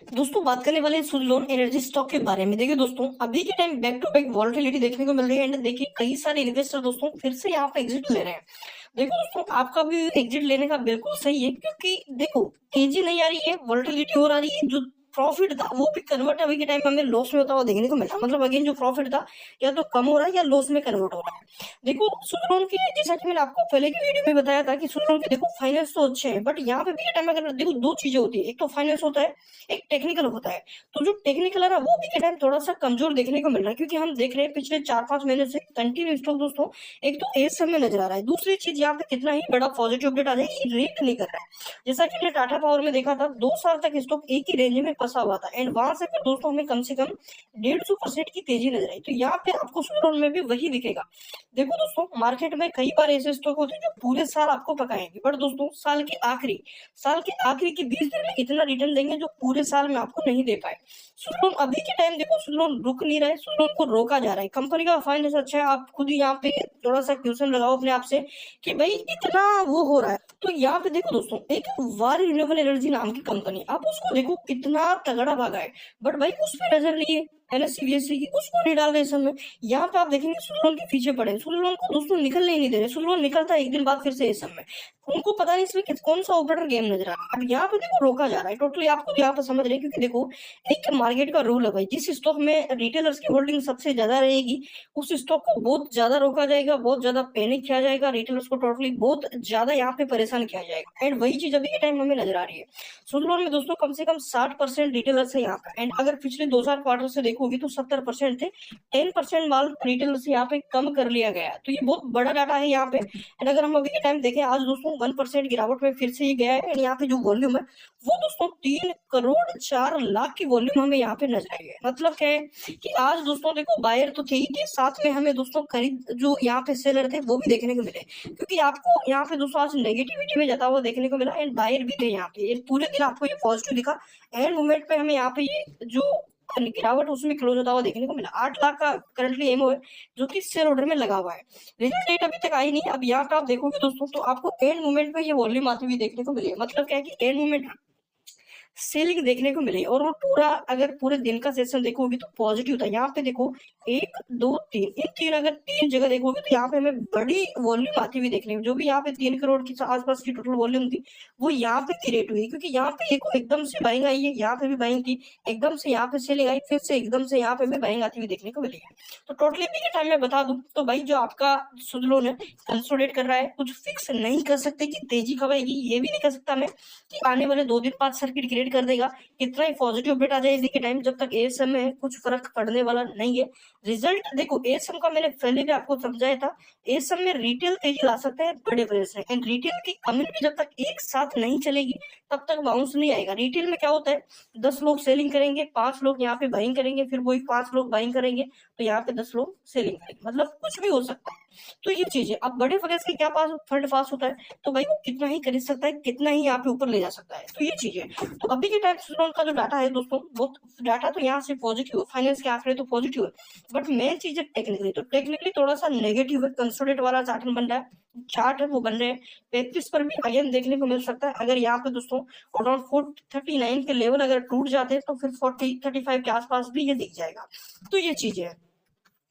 दोस्तों बात करने वाले हैं सुज़लोन एनर्जी स्टॉक के बारे में। देखिए दोस्तों, अभी के time back to back volatility देखने को मिल रही है एंड देखिए कई सारे इन्वेस्टर दोस्तों फिर से यहाँ पे एग्जिट ले रहे हैं। देखो दोस्तों, आपका भी एग्जिट लेने का बिल्कुल सही है, क्योंकि देखो तेजी नहीं आ रही है, वॉलेटिलिटी और आ रही है, जो प्रॉफिट था वो भी कन्वर्ट अभी के टाइम में हमें लॉस में होता हुआ देखने को मिला। मतलब अगेन जो प्रॉफिट था या तो कम हो रहा है या लॉस में कन्वर्ट हो रहा है। देखो सुज़लोन के, जैसा कि मैंने आपको पहले की वीडियो में बताया था कि सुज़लोन के देखो फाइनेंस तो अच्छे हैं, बट यहाँ पे भी के टाइम में अगर देखो दो चीजें होती है, एक तो फाइनेंस होता है, एक टेक्निकल होता है। तो जो टेक्निकल है ना वो भी के टाइम थोड़ा सा कमजोर देखने को मिल रहा है, क्योंकि हम देख रहे हैं पिछले 4-5 महीने से कंटिन्यू स्टॉक दोस्तों एक तो एएसएम में नजर आ रहा है। दूसरी चीज यहाँ पे कितना ही बड़ा पॉजिटिव अपडेट आ जाए ये रेट नहीं कर रहा है। जैसा कि हमने टाटा पावर में देखा था, 2 साल तक स्टॉक एक ही रेंज में फंसा हुआ था एंड वहां से फिर दोस्तों हमें कम से कम 150% की तेजी नजर आई। तो यहाँ पे आपको सुज़लोन में भी वही दिखेगा। देखो दोस्तों, मार्केट में कई बार ऐसे स्टॉक होते हैं जो पूरे साल आपको पकाएंगे, बट दोस्तों साल के आखिरी के 20 दिन में इतना रिटर्न देंगे जो पूरे साल में आपको नहीं दे पाए। सुज़लोन अभी के टाइम देखो, सुज़लोन रुक नहीं रहा है, सुज़लोन को रोका जा रहा है। कंपनी का फाइनेंस अच्छा है, आप खुद ही यहाँ पे थोड़ा सा क्वेश्चन लगाओ अपने आप से कि भाई इतना वो हो रहा है। तो यहाँ पे देखो दोस्तों, एक वार रिन्यूएबल एनर्जी नाम की कंपनी, आप उसको देखो कितना तगड़ा भागा है, बट भाई उस पर नजर नहीं है। एनएससी बीएससी की उसको नहीं डाल रहे इस समय। यहाँ पे आप देखेंगे सुज़लोन के पीछे पड़े, सुज़लोन को दोस्तों निकलने ही नहीं दे रहे। सुज़लोन निकलता है एक दिन बाद फिर से इस समय, उनको पता नहीं इसमें कौन सा ऑपरेटर गेम नजर आ रहा है। अब यहाँ पे देखो रोका जा रहा है टोटली, आपको यहाँ पे समझ रहे हैं, क्योंकि देखो एक मार्केट का रूल है भाई, जिस स्टॉक में रिटेलर्स की होल्डिंग सबसे ज्यादा रहेगी उस स्टॉक को बहुत ज्यादा रोका जाएगा, बहुत ज्यादा पैनिक किया जाएगा, रिटेलर्स को टोटली बहुत ज्यादा यहाँ पे परेशान किया जाएगा। एंड वही चीज अभी के टाइम हमें नजर आ रही है। सुज़लोन में दोस्तों कम से कम 60% रिटेलर्स है यहाँ पे, एंड अगर पिछले 2-4 क्वार्टर से देखोगे तो 70% थे। 10% माल रिटेलर्स यहाँ पे कम कर लिया गया, तो ये बहुत बड़ा डाटा है यहाँ पे। एंड अगर हम अभी के टाइम देखें, आज दोस्तों 1% गिरावट में फिर से ये गया है। एंड यहाँ पे जो वॉल्यूम है वो दोस्तों 3 करोड़ 4 लाख की वॉल्यूम हमें यहाँ पे नजर आई है। मतलब क्या है कि आज दोस्तों देखो बायर तो थे ही थे, साथ में हमें दोस्तों खरीद जो यहाँ पे सेलर थे वो भी देखने को मिले, क्योंकि आपको यहाँ पे दोस्तों आज नेगेटिविटी में जाता हुआ देखने को मिला एंड बायर भी थे यहाँ पे। ये पूरे दिन आपको ये पॉजिटिव दिखा, एंड मूवमेंट पे हमें यहाँ पे ये जो गिरावट उसमें क्लोज होता हुआ देखने को मिला। 8 लाख का करंटली एमओ है जो कि शेयर होल्डर में लगा हुआ है। रिजल्ट डेट अभी तक आई नहीं। अब यहाँ पे आप देखोगे दोस्तों तो आपको एंड मूवमेंट पे ये वॉल्यूम आती हुई देखने को मिली है। मतलब क्या है कि एंड मूवमेंट सेलिंग देखने को मिली, और वो पूरा अगर पूरे दिन का सेशन देखोगे तो पॉजिटिव था। यहाँ पे देखो 1 2 3, इन तीन अगर 3 जगह देखोगे तो यहाँ पे हमें बड़ी वॉल्यूम आती हुई देखने में, जो भी यहाँ पे 3 करोड़ की आसपास की टोटल वॉल्यूम थी वो यहाँ पे क्रिएट हुई, क्योंकि यहाँ पे एक एकदम से बाइंग आई है, यहाँ पे भी बाइंग थी, एकदम से यहाँ पे सेलिंग आई, फिर से एकदम से यहाँ पे भी बाइंग आती हुई देखने को मिली है। तो टोटली अभी के टाइम में बता दूं तो भाई जो आपका सुज़लोन है कंसोलिडेट कर रहा है, कुछ फिक्स नहीं कर सकते कि तेजी कब आएगी, ये भी नहीं कर सकता मैं कि आने वाले 2 दिन बाद सर्किट क्रिएट कर देगा। कितना ही पॉजिटिव अपडेट आ जाए इसी के टाइम, जब तक एएसएम में कुछ फर्क पड़ने वाला नहीं है। रिजल्ट देखो एएसएम का मैंने पहले भी आपको समझाया था, एएसएम में रिटेल तेजी ला सकते हैं बड़े प्लेयर्स हैं, एंड रिटेल की कम्युनिटी जब तक एक साथ नहीं चलेगी तब तक बाउंस नहीं आएगा। रिटेल में क्या होता है, 10 लोग सेलिंग करेंगे, 5 लोग यहाँ पे बाइंग करेंगे, फिर वही 5 लोग बाइंग करेंगे, तो यहाँ पे 10 लोग सेलिंग करेंगे, मतलब कुछ भी हो सकता है। तो ये चीज है। अब बड़े प्लेयर्स के क्या पास फंड पास होता है, तो भाई वो कितना ही खरीद सकता है, कितना ही यहाँ पे ऊपर ले जा सकता है। तो ये चीज है। तो अभी के टाइम सुज़लोन का जो डाटा है दोस्तों, वो डाटा तो यहाँ से पॉजिटिव है, फाइनेंस के आंकड़े तो पॉजिटिव है, बट मेन चीज है टेक्निकली, तो टेक्निकली थोड़ा सा नेगेटिव है। कंसोलिडेट वाला चार्ट बन रहा है, चार्ट है वो बन रहे हैं। 35 पर भी अगेन देखने को मिल सकता है। अगर यहाँ पे दोस्तों अराउंड 439 के लेवल अगर टूट जाते हैं तो फिर 40-35 के आसपास भी ये दिख जाएगा। तो ये चीज है।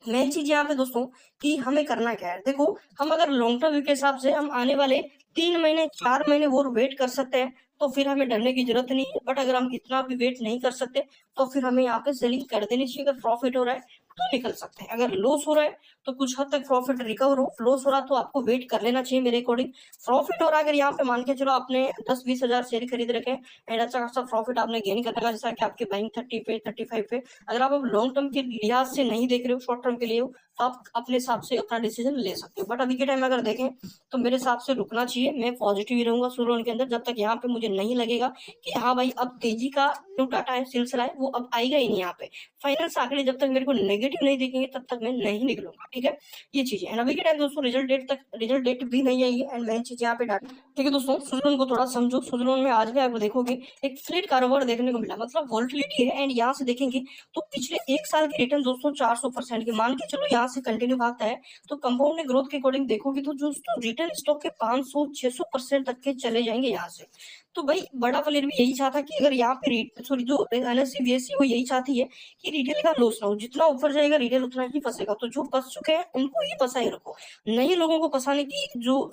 मेन चीज यहाँ पे दोस्तों कि हमें करना क्या है, देखो हम अगर लॉन्ग टर्म व्यू के हिसाब से हम आने वाले 3 महीने 4 महीने और वेट कर सकते हैं तो फिर हमें डरने की जरूरत नहीं है। बट अगर हम इतना भी वेट नहीं कर सकते तो फिर हमें यहाँ पे सेलिंग कर देनी चाहिए। अगर प्रॉफिट हो रहा है तो निकल सकते हैं, अगर लॉस हो रहा है तो कुछ हद तक प्रॉफिट रिकवर हो, लॉस हो रहा तो आपको वेट कर लेना चाहिए मेरे अकॉर्डिंग। प्रॉफिट हो रहा है अगर यहाँ पे मान के चलो आपने 10-20 हजार शेयर खरीद रखे एंड अच्छा खासा प्रॉफिट आपने गेन कर रखा, जैसा कि आपके बाइंग 30 पे 35 पे, अगर आप लॉन्ग टर्म के लिहाज से नहीं देख रहे हो, शॉर्ट टर्म के लिए हो, तो आप अपने हिसाब से अपना डिसीजन ले सकते हो। बट अभी के टाइम अगर देखें तो मेरे हिसाब से रुकना चाहिए। मैं पॉजिटिव ही रहूंगा सुज़लोन के अंदर जब तक यहाँ पे मुझे नहीं लगेगा कि हाँ भाई अब तेजी का जो डाटा है सिलसिला है वो अब आएगा ही नहीं। यहाँ पे फाइनेंस आंकड़े जब तक मेरे को नेगेटिव नहीं दिखेंगे तब तक मैं नहीं निकलूंगा, ठीक है। ये चीज है। अभी के टाइम दोस्तों रिजल्ट डेट भी नहीं आई है, एंड मेन चीज यहाँ पे डाटा, ठीक है दोस्तों। सुज़लोन को थोड़ा समझो। सुज़लोन में आज भी आप देखोगे एक फ्लैट कारोबार देखने को मिला, मतलब वॉलेटिलिटी है, एंड यहाँ से देखेंगे तो पिछले 1 साल के रिटर्न दोस्तों 400% के मान के चलो, यहाँ से कंटिन्यू भागता है तो कंपाउंड ग्रोथ के अकॉर्डिंग देखोगे तो दोस्तों रिटेल स्टॉक के 500-600% तक के चले जाएंगे यहाँ से। तो भाई बड़ा प्लेयर भी यही चाहता कि अगर यहाँ पे सॉरी जो एनएससी बीएससी वो यही चाहती है कि रिटेल का लॉस ना हो, जितना ऊपर जाएगा रिटेल उतना ही फंसेगा। तो जो फंस चुके हैं उनको ही फंसाए रखो, नए लोगों को फंसाने की जो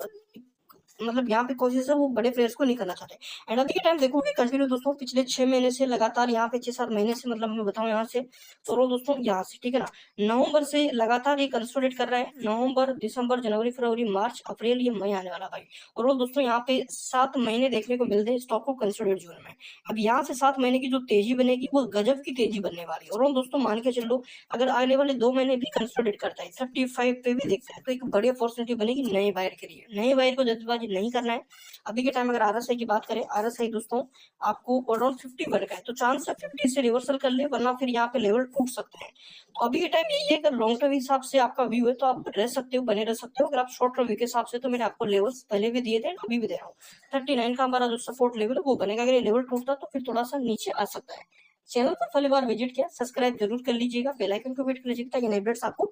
मतलब यहाँ पे कोशिश है वो बड़े प्लेयर्स को नहीं करना चाहते। एंड अभी के टाइम देखोगे कंटिन्यू दोस्तों पिछले 6 महीने से लगातार यहाँ पे 6-7 महीने से मतलब मैं बताऊं यहाँ से तो दोस्तों यहाँ से ठीक है ना, नवंबर से लगातार ये कंसोलिडेट कर रहा है। नवंबर, दिसंबर, जनवरी, फरवरी, मार्च, अप्रैल, ये मई आने वाला भाई। और दोस्तों यहाँ पे 7 महीने देखने को मिलते हैं स्टॉक को कंसोलिडेट जोन में। अब यहाँ से 7 महीने की जो तेजी बनेगी वो गजब की तेजी बनने वाली है। और दोस्तों मान के चलो अगर आने वाले 2 महीने भी कंसोलिडेट करता है 35 पे भी देखता है तो एक बड़ी अपॉर्चुनिटी बनेगी नए बायर के लिए। नए बायर को जल्दबाजी नहीं करना है। अभी के टाइम अगर आरएसआई की बात करें, आरएसआई दोस्तों आपको अराउंड 50 पर का है तो चांस है 50 से रिवर्सल कर ले, वरना फिर यहाँ पे लेवल टूट सकते हैं। तो अभी के टाइम यही है अगर लॉन्ग टर्म हिसाब से आपका व्यू है तो आप रह सकते हो, बने रह सकते हो। अगर आप शॉर्ट टर्म व्यू के हिसाब से तो मैंने आपको लेवल्स पहले भी दिए थे, अभी भी दे रहा हूँ। 39 का हमारा जो सपोर्ट लेवल है वो बनेगा। अगर ये लेवल टूटता तो फिर थोड़ा सा नीचे आ सकता है। चैनल पर पहली बार विजिट किया, सब्सक्राइब जरूर कर लीजिएगा, बेल आइकन को हिट कर लीजिएगा ताकि नए अपडेट्स आपको